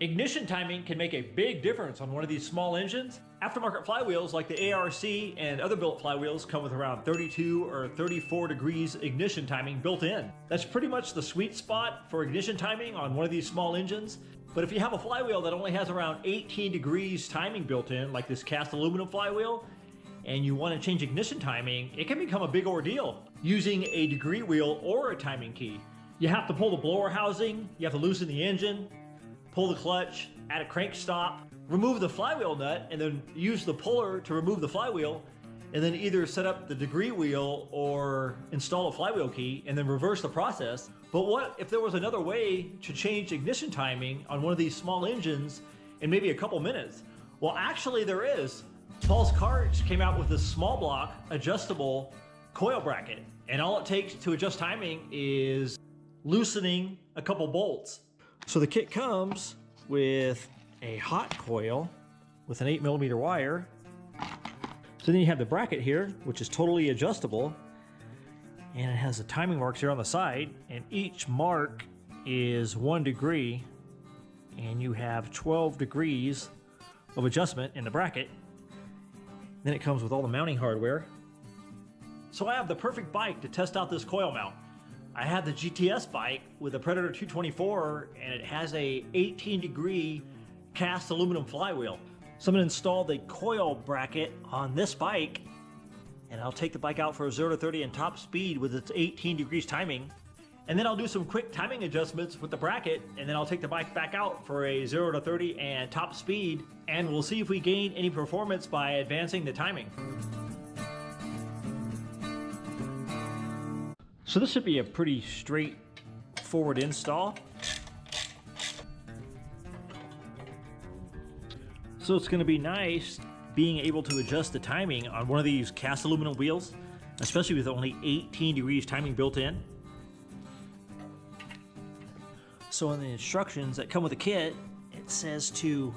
Ignition timing can make a big difference on one of these small engines. Aftermarket flywheels like the ARC and other built flywheels come with around 32 or 34 degrees ignition timing built in. That's pretty much the sweet spot for ignition timing on one of these small engines. But if you have a flywheel that only has around 18 degrees timing built in, like this cast aluminum flywheel, and you want to change ignition timing, it can become a big ordeal using a degree wheel or a timing key. You have to pull the blower housing, you have to loosen the engine, pull the clutch, add a crank stop, remove the flywheel nut, and then use the puller to remove the flywheel, and then either set up the degree wheel or install a flywheel key and then reverse the process. But what if there was another way to change ignition timing on one of these small engines in maybe a couple minutes? Well, actually there is. Paul's Karts came out with this small block adjustable coil bracket, and all it takes to adjust timing is loosening a couple bolts. So the kit comes with a hot coil with an 8mm wire. So then you have the bracket here, which is totally adjustable, and it has the timing marks here on the side, and each mark is 1 degree, and you have 12 degrees of adjustment in the bracket. Then it comes with all the mounting hardware. So I have the perfect bike to test out this coil mount. I have the GTS bike with a Predator 224, and it has a 18 degree cast aluminum flywheel. So I'm gonna install the coil bracket on this bike, and I'll take the bike out for a 0 to 30 and top speed with its 18 degrees timing. And then I'll do some quick timing adjustments with the bracket, and then I'll take the bike back out for a 0 to 30 and top speed, and we'll see if we gain any performance by advancing the timing. So this should be a pretty straightforward install. So it's going to be nice being able to adjust the timing on one of these cast aluminum wheels, especially with only 18 degrees timing built in. So in the instructions that come with the kit, it says to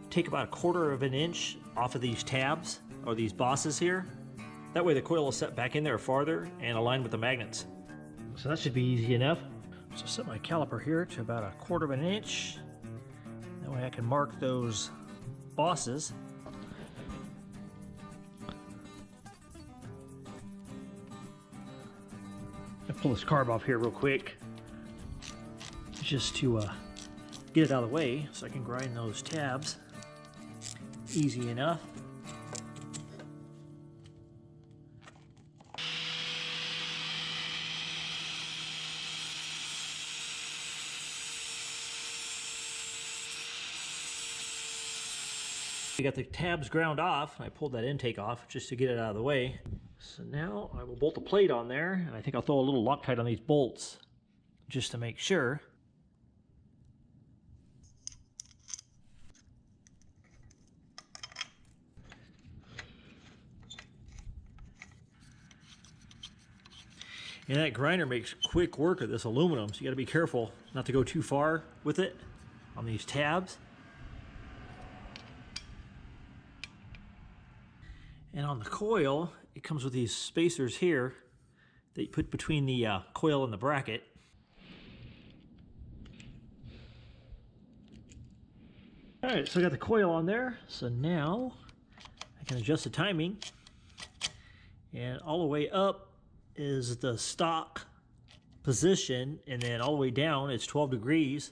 take about 1/4 of an inch off of these tabs or these bosses here. That way the coil will set back in there farther and align with the magnets. So that should be easy enough. So set my caliper here to about 1/4 of an inch. That way I can mark those bosses. I'll pull this carb off here real quick, just to get it out of the way so I can grind those tabs. Easy enough. I got the tabs ground off. I pulled that intake off just to get it out of the way. So now I will bolt the plate on there, and I think I'll throw a little Loctite on these bolts just to make sure. And that grinder makes quick work of this aluminum, so you got to be careful not to go too far with it on these tabs. And on the coil, it comes with these spacers here that you put between the coil and the bracket. All right, so I got the coil on there. So now I can adjust the timing. And all the way up is the stock position, and then all the way down it's 12 degrees.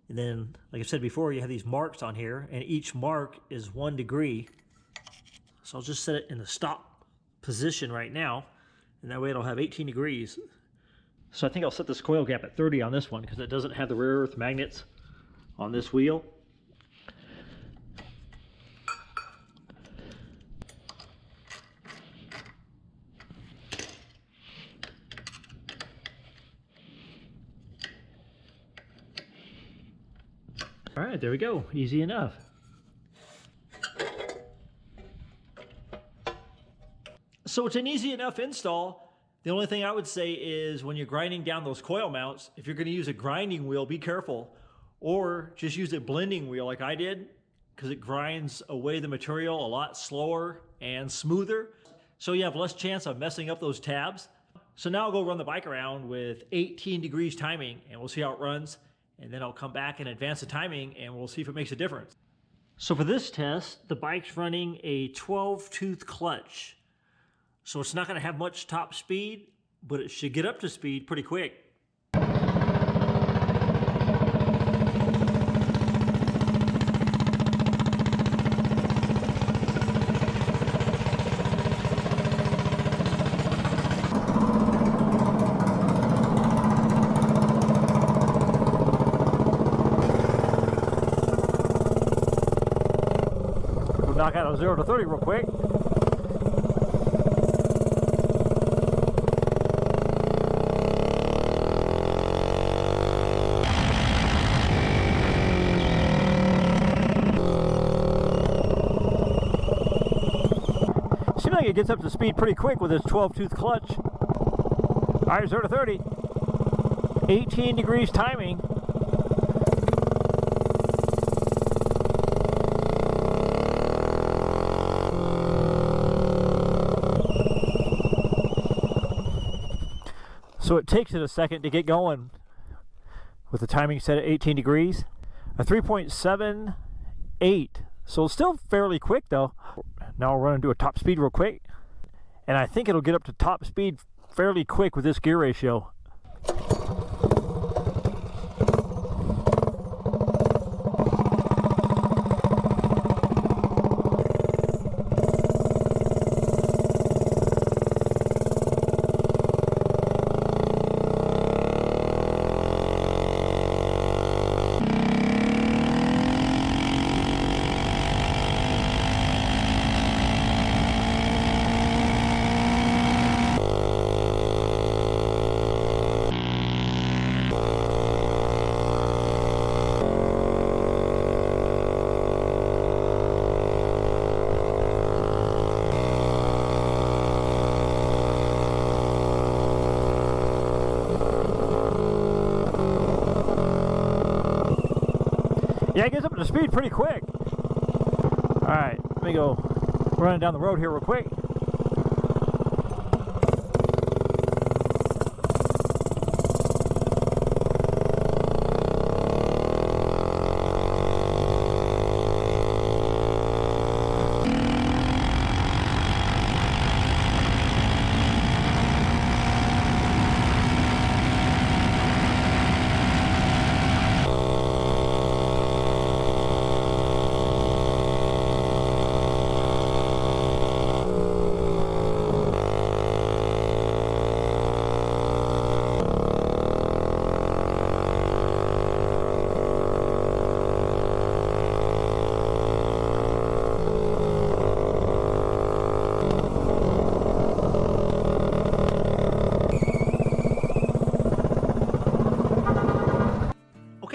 And then, like I said before, you have these marks on here, and each mark is 1 degree. So I'll just set it in the stop position right now, and that way it'll have 18 degrees. So I think I'll set this coil gap at 30 on this one because it doesn't have the rare earth magnets on this wheel. All right, there we go, easy enough. So it's an easy enough install. The only thing I would say is when you're grinding down those coil mounts, if you're going to use a grinding wheel, be careful. Or just use a blending wheel like I did, because it grinds away the material a lot slower and smoother. So you have less chance of messing up those tabs. So now I'll go run the bike around with 18 degrees timing, and we'll see how it runs and then I'll come back and advance the timing and we'll see if it makes a difference. So for this test, the bike's running a 12-tooth clutch. So it's not going to have much top speed, but it should get up to speed pretty quick. Knock out a 0 to 30 real quick. Seems like it gets up to speed pretty quick with this 12-tooth clutch. All right, 0 to 30. 18 degrees timing. So it takes it a second to get going with the timing set at 18 degrees. A 3.78, so it's still fairly quick though. Now I'll run and do a top speed real quick. And I think it'll get up to top speed fairly quick with this gear ratio. Yeah, it gets up to speed pretty quick. All right, let me go running down the road here real quick.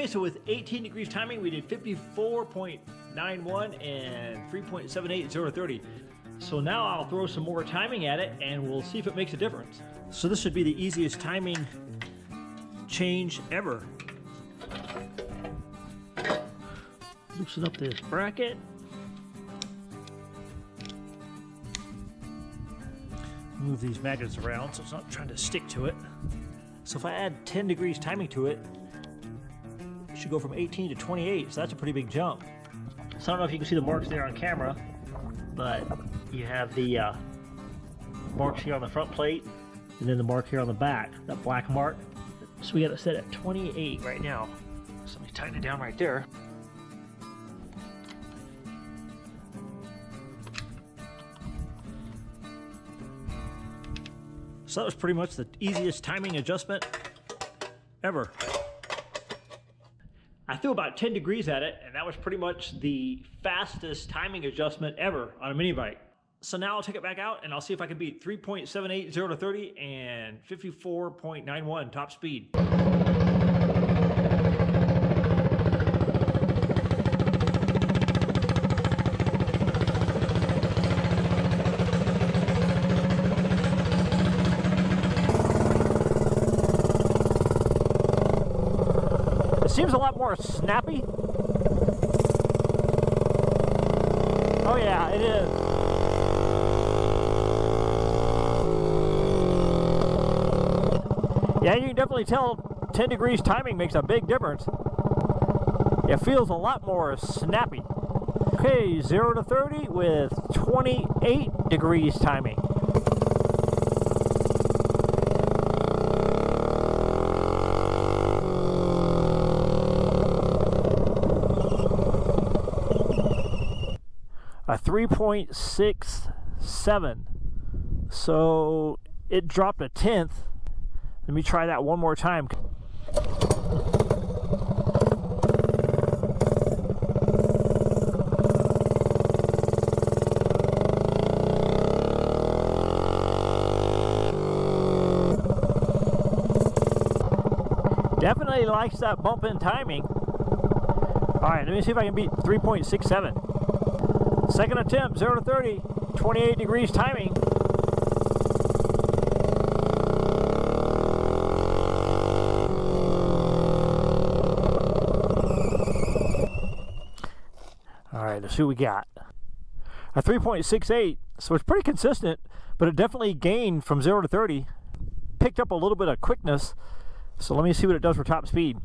So with 18 degrees timing, we did 54.91 and 3.78 0 to 30. So now I'll throw some more timing at it and we'll see if it makes a difference. So this should be the easiest timing change ever. Loosen up this bracket. Move these magnets around so it's not trying to stick to it. So if I add 10 degrees timing to it, should go from 18 to 28, so that's a pretty big jump. So I don't know if you can see the marks there on camera, but you have the marks here on the front plate and then the mark here on the back, that black mark. So we got it set at 28 right now. So let me tighten it down right there. So that was pretty much the easiest timing adjustment ever. I threw about 10 degrees at it, and that was pretty much the fastest timing adjustment ever on a mini bike. So now I'll take it back out, and I'll see if I can beat 3.78 0 to 30 and 54.91 top speed. Seems a lot more snappy. Oh yeah, it is. Yeah, you can definitely tell 10 degrees timing makes a big difference. It feels a lot more snappy. Okay, 0 to 30 with 28 degrees timing. A 3.67. So it dropped a tenth. Let me try that one more time. Definitely likes that bump in timing. All right, let me see if I can beat 3.67. Second attempt, 0 to 30, 28 degrees timing. All right, let's see what we got. A 3.68, so it's pretty consistent, but it definitely gained from 0 to 30. Picked up a little bit of quickness, so let me see what it does for top speed.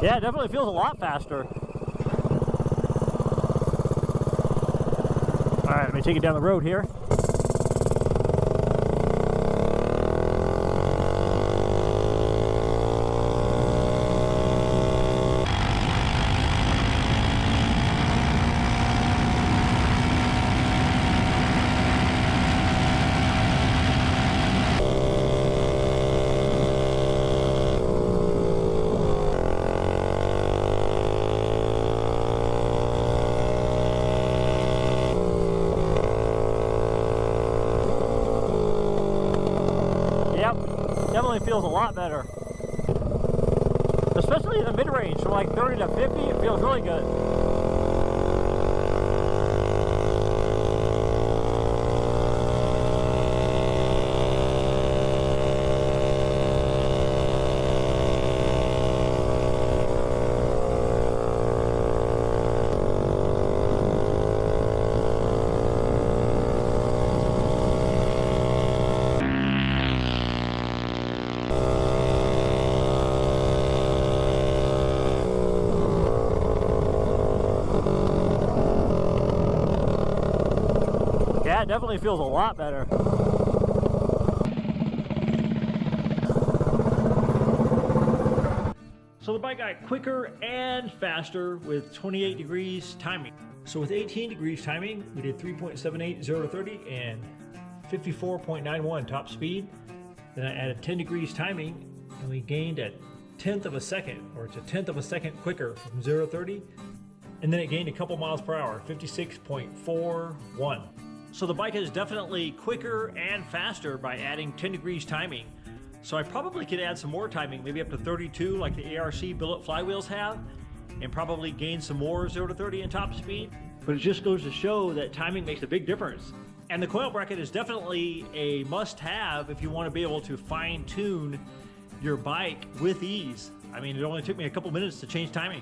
Yeah, it definitely feels a lot faster. All right, let me take it down the road here. Definitely feels a lot better. Especially in the mid-range, from like 30 to 50, it feels really good. Yeah, it definitely feels a lot better. So the bike got quicker and faster with 28 degrees timing. So with 18 degrees timing, we did 3.78 0 to 30 and 54.91 top speed. Then I added 10 degrees timing and we gained a tenth of a second, or it's a tenth of a second quicker from 0 to 30. And then it gained a couple miles per hour, 56.41. So the bike is definitely quicker and faster by adding 10 degrees timing. So I probably could add some more timing, maybe up to 32 like the ARC billet flywheels have, and probably gain some more 0 to 30 in top speed. But it just goes to show that timing makes a big difference. And the coil bracket is definitely a must-have if you want to be able to fine-tune your bike with ease. I mean, it only took me a couple minutes to change timing.